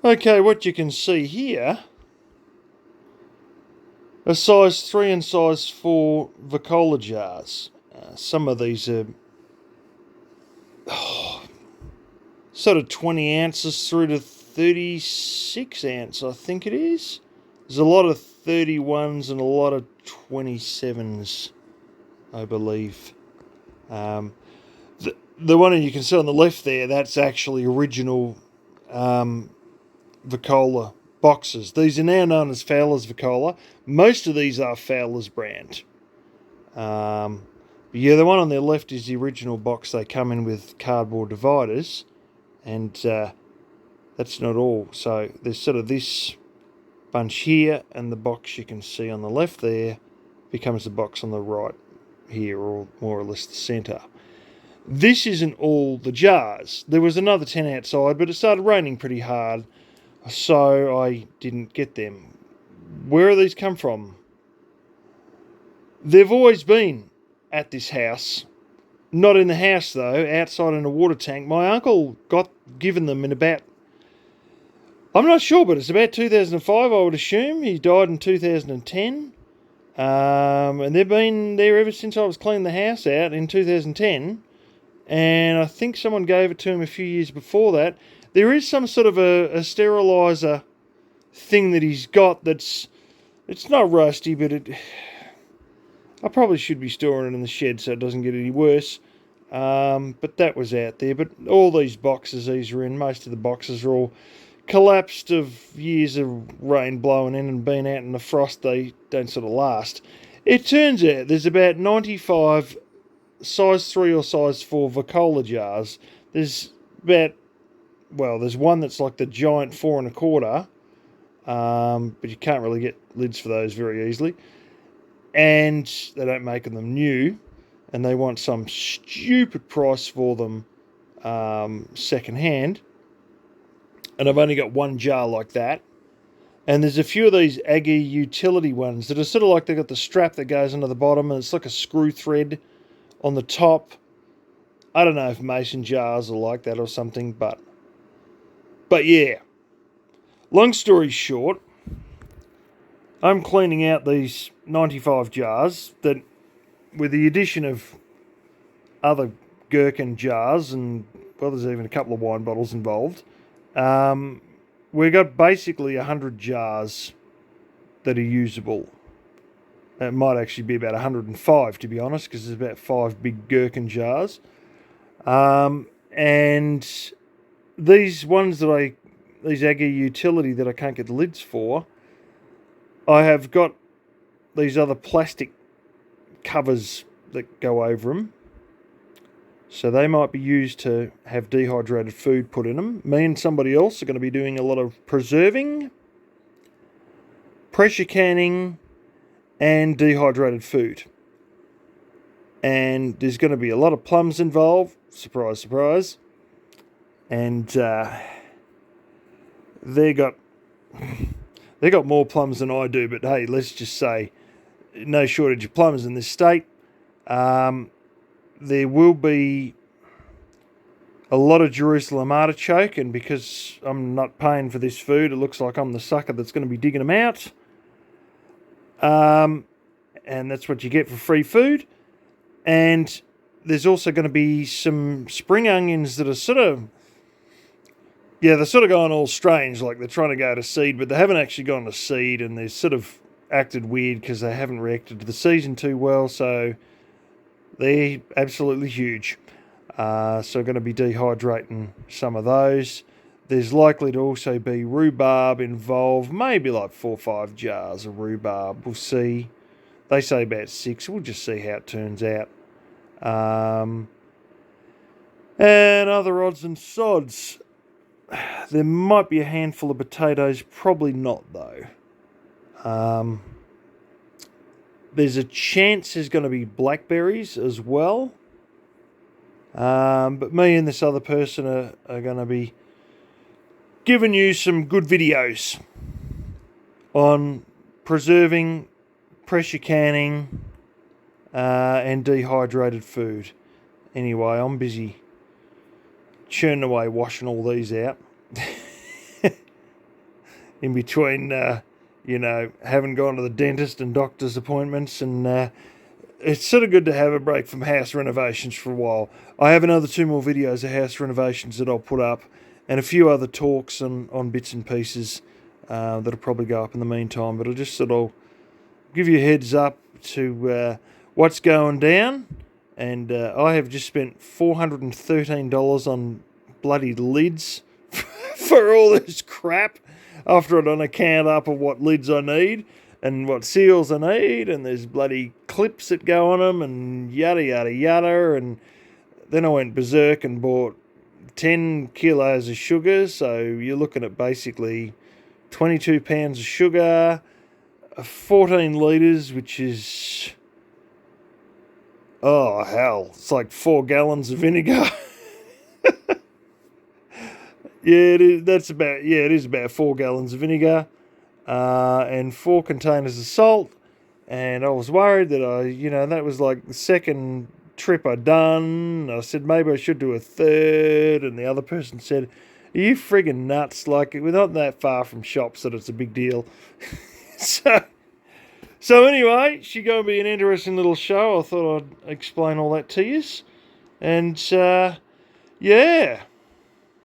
Okay, what you can see here are size 3 and size 4 Vicola jars. Some of these are sort of 20 ounces through to 36 ounce, I think it is. There's a lot of 31s and a lot of 27s, I believe. The one you can see on the left there, that's actually original Vicola boxes. These are now known as Fowler's Vicola. Most of these are Fowler's brand. But yeah, the one on the left is the original box. They come in with cardboard dividers, and that's not all. So there's sort of this bunch here, and the box you can see on the left there becomes the box on the right here, or more or less the centre. This isn't all the jars. There was another 10 outside, but it started raining pretty hard, so I didn't get them. Where do these come from? They've always been at this house. Not in the house though, outside in a water tank. My uncle got given them in about, I'm not sure, but it's about 2005, I would assume. He died in 2010. And they've been there ever since I was cleaning the house out in 2010. And I think someone gave it to him a few years before that. There is some sort of a steriliser thing that he's got it's not rusty, but I probably should be storing it in the shed so it doesn't get any worse. But that was out there. But all these boxes these are in, most of the boxes are all collapsed of years of rain blowing in and being out in the frost. They don't sort of last. It turns out there's about 95 size 3 or size 4 Vicola jars. There's one that's like the giant 4 1/4, but you can't really get lids for those very easily. And they don't make them new, and they want some stupid price for them second hand. And I've only got one jar like that. And there's a few of these Aggie utility ones that are sort of like they've got the strap that goes into the bottom, and it's like a screw thread on the top. I don't know if mason jars are like that or something, but yeah. Long story short, I'm cleaning out these 95 jars that, with the addition of other gherkin jars, and there's even a couple of wine bottles involved, we've got basically 100 jars that are usable. It might actually be about 105, to be honest, because there's about 5 big gherkin jars. And these ones these Aggie utility that I can't get the lids for, I have got these other plastic covers that go over them. So they might be used to have dehydrated food put in them. Me and somebody else are going to be doing a lot of preserving, pressure canning, and dehydrated food. And there's going to be a lot of plums involved. Surprise, surprise. And they got more plums than I do, but hey, let's just say no shortage of plums in this state. There will be a lot of Jerusalem artichoke, and because I'm not paying for this food, it looks like I'm the sucker that's going to be digging them out. And that's what you get for free food. And there's also going to be some spring onions that are they're sort of going all strange, like they're trying to go to seed, but they haven't actually gone to seed, and they're sort of acted weird because they haven't reacted to the season too well, so they're absolutely huge. So I'm going to be dehydrating some of those. There's likely to also be rhubarb involved, maybe like 4 or 5 jars of rhubarb. We'll see. They say about 6. We'll just see how it turns out. And other odds and sods. There might be a handful of potatoes, probably not though. There's a chance there's going to be blackberries as well. But me and this other person are going to be giving you some good videos on preserving, pressure canning, and dehydrated food. Anyway, I'm busy churning away washing all these out. in between, having gone to the dentist and doctor's appointments, and it's sort of good to have a break from house renovations for a while. I have another 2 more videos of house renovations that I'll put up, and a few other talks on bits and pieces that'll probably go up in the meantime. But I'll just sort of give you a heads up to what's going down. And I have just spent $413 on bloody lids for all this crap after I've done a count up of what lids I need and what seals I need, and there's bloody clips that go on them and yada yada yada. And then I went berserk and bought 10 kilos of sugar, so you're looking at basically 22 pounds of sugar, 14 litres, which is, oh hell, it's like 4 gallons of vinegar. Yeah, it is about 4 gallons of vinegar, and 4 containers of salt. And I was worried that that was like the second trip I'd done. I said maybe I should do a third, and the other person said, "Are you friggin' nuts? Like, we're not that far from shops that it's a big deal." So anyway, she's going to be an interesting little show. I thought I'd explain all that to you, and yeah.